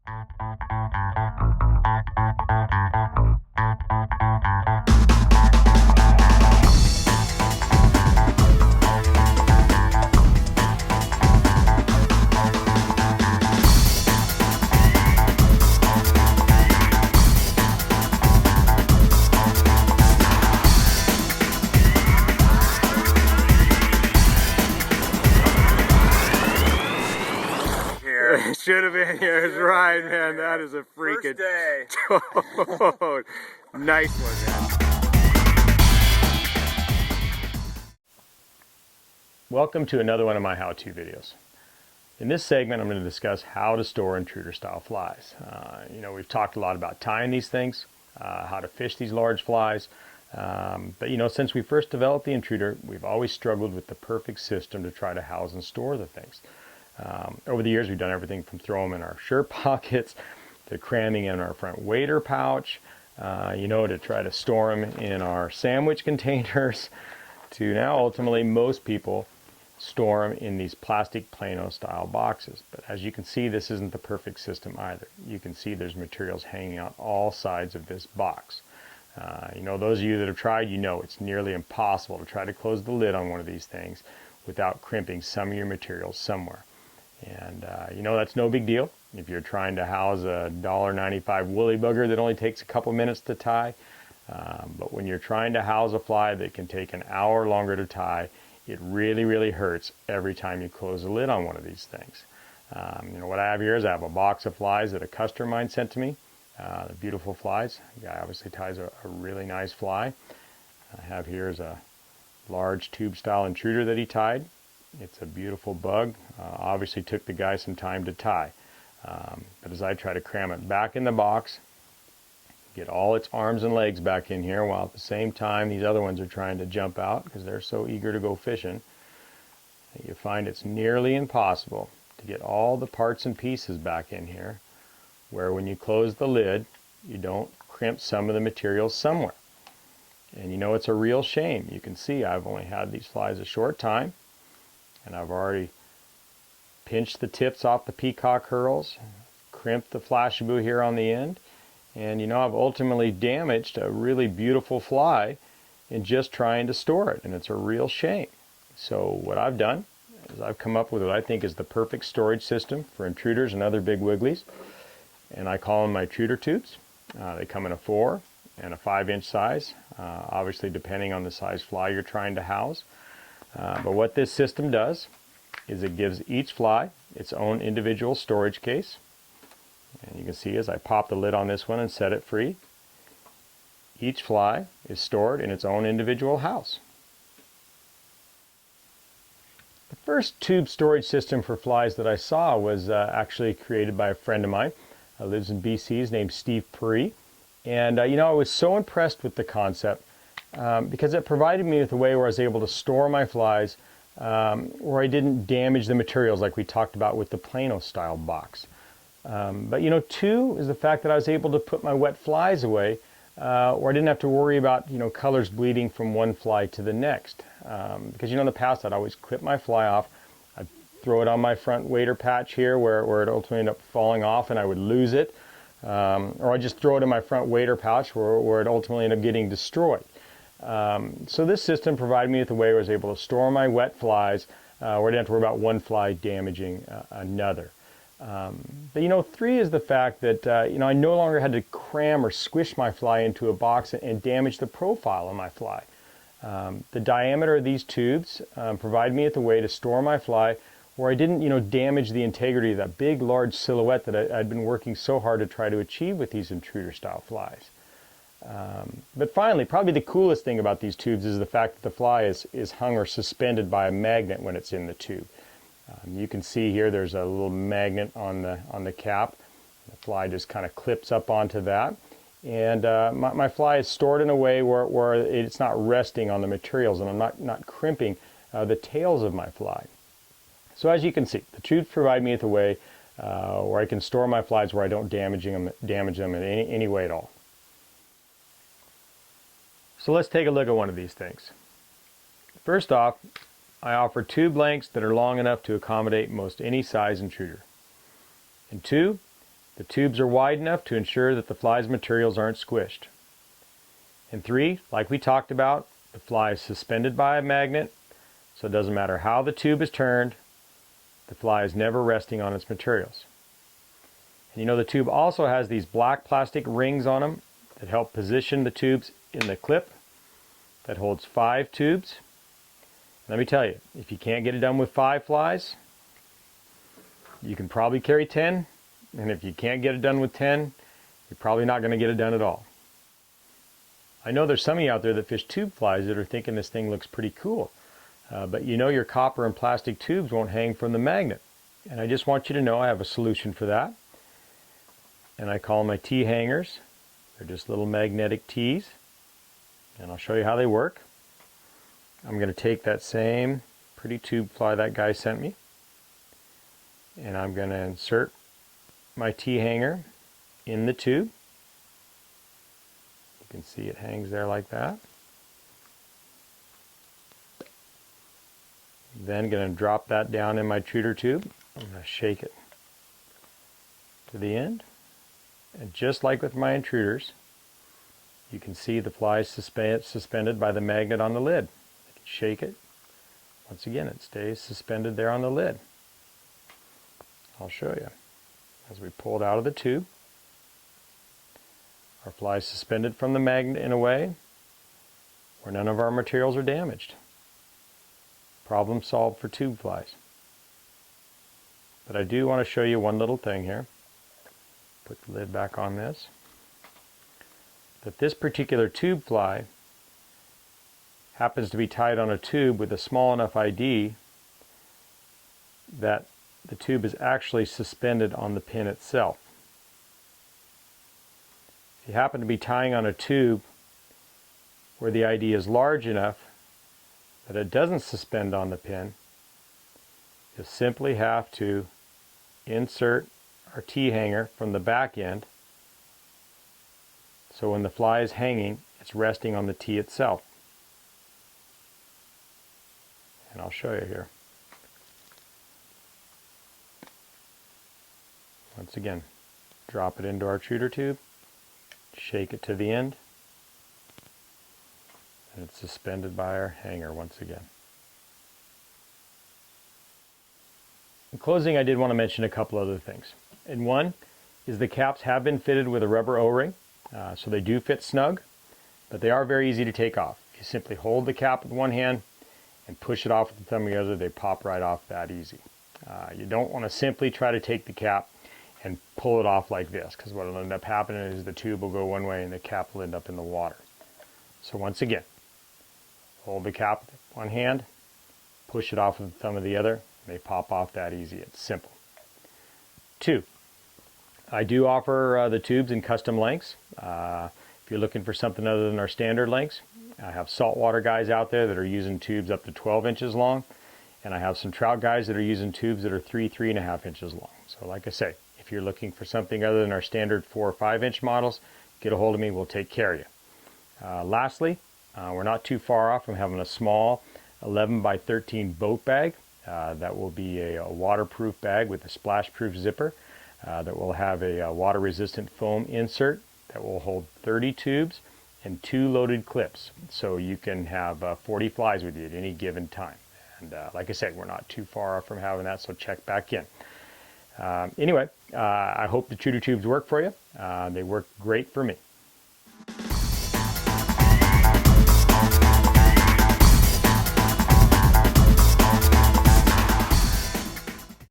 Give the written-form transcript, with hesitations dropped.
It should have been here. It's right, man. That is a freaking toad. Nice one, man. Welcome to another one of my how-to videos. In this segment, I'm going to discuss how to store intruder style flies. We've talked a lot about tying these things, how to fish these large flies. But since we first developed the Intruder, we've always struggled with the perfect system to try to house and store the things. Over the years, we've done everything from throw them in our shirt pockets to cramming in our front wader pouch, to try to store them in our sandwich containers, to now ultimately most people store them in these plastic Plano style boxes. But as you can see, this isn't the perfect system either. You can see there's materials hanging out all sides of this box. Those of you that have tried, it's nearly impossible to try to close the lid on one of these things without crimping some of your materials somewhere. And that's no big deal if you're trying to house a $1.95 woolly bugger that only takes a couple minutes to tie. But when you're trying to house a fly that can take an hour longer to tie, it really, really hurts every time you close the lid on one of these things. What I have here is I have a box of flies that a customer of mine sent to me. They're beautiful flies. The guy obviously ties a really nice fly. I have here is a large tube style intruder that he tied. It's a beautiful bug. Obviously took the guy some time to tie. But as I try to cram it back in the box, get all its arms and legs back in here, while at the same time these other ones are trying to jump out because they're so eager to go fishing, you find it's nearly impossible to get all the parts and pieces back in here, where when you close the lid, you don't crimp some of the materials somewhere. And it's a real shame. You can see I've only had these flies a short time, and I've already pinched the tips off the peacock hurls, crimped the flashaboo here on the end, and I've ultimately damaged a really beautiful fly in just trying to store it, and it's a real shame. So what I've done is I've come up with what I think is the perfect storage system for intruders and other big wigglies, and I call them my Truder Tubes. They come in a 4 and a 5-inch size, obviously depending on the size fly you're trying to house. But what this system does is it gives each fly its own individual storage case. And you can see as I pop the lid on this one and set it free, each fly is stored in its own individual house. The first tube storage system for flies that I saw was actually created by a friend of mine who lives in BC. His name's Steve Puri. And I was so impressed with the concept because it provided me with a way where I was able to store my flies where I didn't damage the materials like we talked about with the Plano style box. But two is the fact that I was able to put my wet flies away where I didn't have to worry about colors bleeding from one fly to the next. Because in the past I'd always clip my fly off, I'd throw it on my front wader patch here where it ultimately ended up falling off and I would lose it. Or I'd just throw it in my front wader pouch where it ultimately ended up getting destroyed. So this system provided me with a way where I was able to store my wet flies where I didn't have to worry about one fly damaging another. But 3 is the fact that I no longer had to cram or squish my fly into a box and damage the profile of my fly. The diameter of these tubes provided me with a way to store my fly where I didn't damage the integrity of that big large silhouette that I'd been working so hard to try to achieve with these intruder style flies. But finally, probably the coolest thing about these tubes is the fact that the fly is hung or suspended by a magnet when it's in the tube. You can see here there's a little magnet on the cap. The fly just kind of clips up onto that. And my fly is stored in a way where it's not resting on the materials and I'm not crimping the tails of my fly. So as you can see, the tubes provide me with a way where I can store my flies where I don't damage them in any way at all. So let's take a look at one of these things. First off, I offer tube lengths that are long enough to accommodate most any size intruder. And 2, The tubes are wide enough to ensure that the fly's materials aren't squished. And 3, like we talked about, the fly is suspended by a magnet, so it doesn't matter how the tube is turned, the fly is never resting on its materials. And you know, the tube also has these black plastic rings on them that help position the tubes in the clip that holds 5 tubes. Let me tell you, if you can't get it done with 5 flies, you can probably carry 10, and if you can't get it done with 10, you're probably not going to get it done at all. I know there's some of you out there that fish tube flies that are thinking this thing looks pretty cool, but you know your copper and plastic tubes won't hang from the magnet. And I just want you to know I have a solution for that. And I call them my T-hangers. They're just little magnetic T's. And I'll show you how they work. I'm going to take that same pretty tube fly that guy sent me, and I'm going to insert my T-hanger in the tube. You can see it hangs there like that. Then going to drop that down in my Truder tube. I'm going to shake it to the end. And just like with my Intruders, you can see the fly suspended by the magnet on the lid. I can shake it. Once again, it stays suspended there on the lid. I'll show you. As we pull it out of the tube, our fly is suspended from the magnet in a way where none of our materials are damaged. Problem solved for tube flies. But I do want to show you one little thing here. Put the lid back on this. That this particular tube fly happens to be tied on a tube with a small enough ID that the tube is actually suspended on the pin itself. If you happen to be tying on a tube where the ID is large enough that it doesn't suspend on the pin, you'll simply have to insert our T-hanger from the back end, so when the fly is hanging, it's resting on the T itself. And I'll show you here. Once again, drop it into our Truder tube, shake it to the end, and it's suspended by our hanger once again. In closing, I did want to mention a couple other things. And one is the caps have been fitted with a rubber O-ring, so they do fit snug, but they are very easy to take off. You simply hold the cap with one hand and push it off with the thumb of the other, they pop right off that easy. You don't want to simply try to take the cap and pull it off like this, because what will end up happening is the tube will go one way and the cap will end up in the water. So once again, hold the cap with one hand, push it off with the thumb of the other, and they pop off that easy. It's simple. 2, I do offer the tubes in custom lengths. If you're looking for something other than our standard lengths, I have saltwater guys out there that are using tubes up to 12 inches long, and I have some trout guys that are using tubes that are 3.5 inches long. So like I say, if you're looking for something other than our standard 4 or 5 inch models, get a hold of me, we'll take care of you. Lastly, we're not too far off from having a small 11 by 13 boat bag. That will be a waterproof bag with a splash-proof zipper that will have a water-resistant foam insert that will hold 30 tubes and 2 loaded clips. So you can have 40 flies with you at any given time. And like I said, we're not too far off from having that, so check back in. Anyway, I hope the Truder Tubes work for you. They work great for me.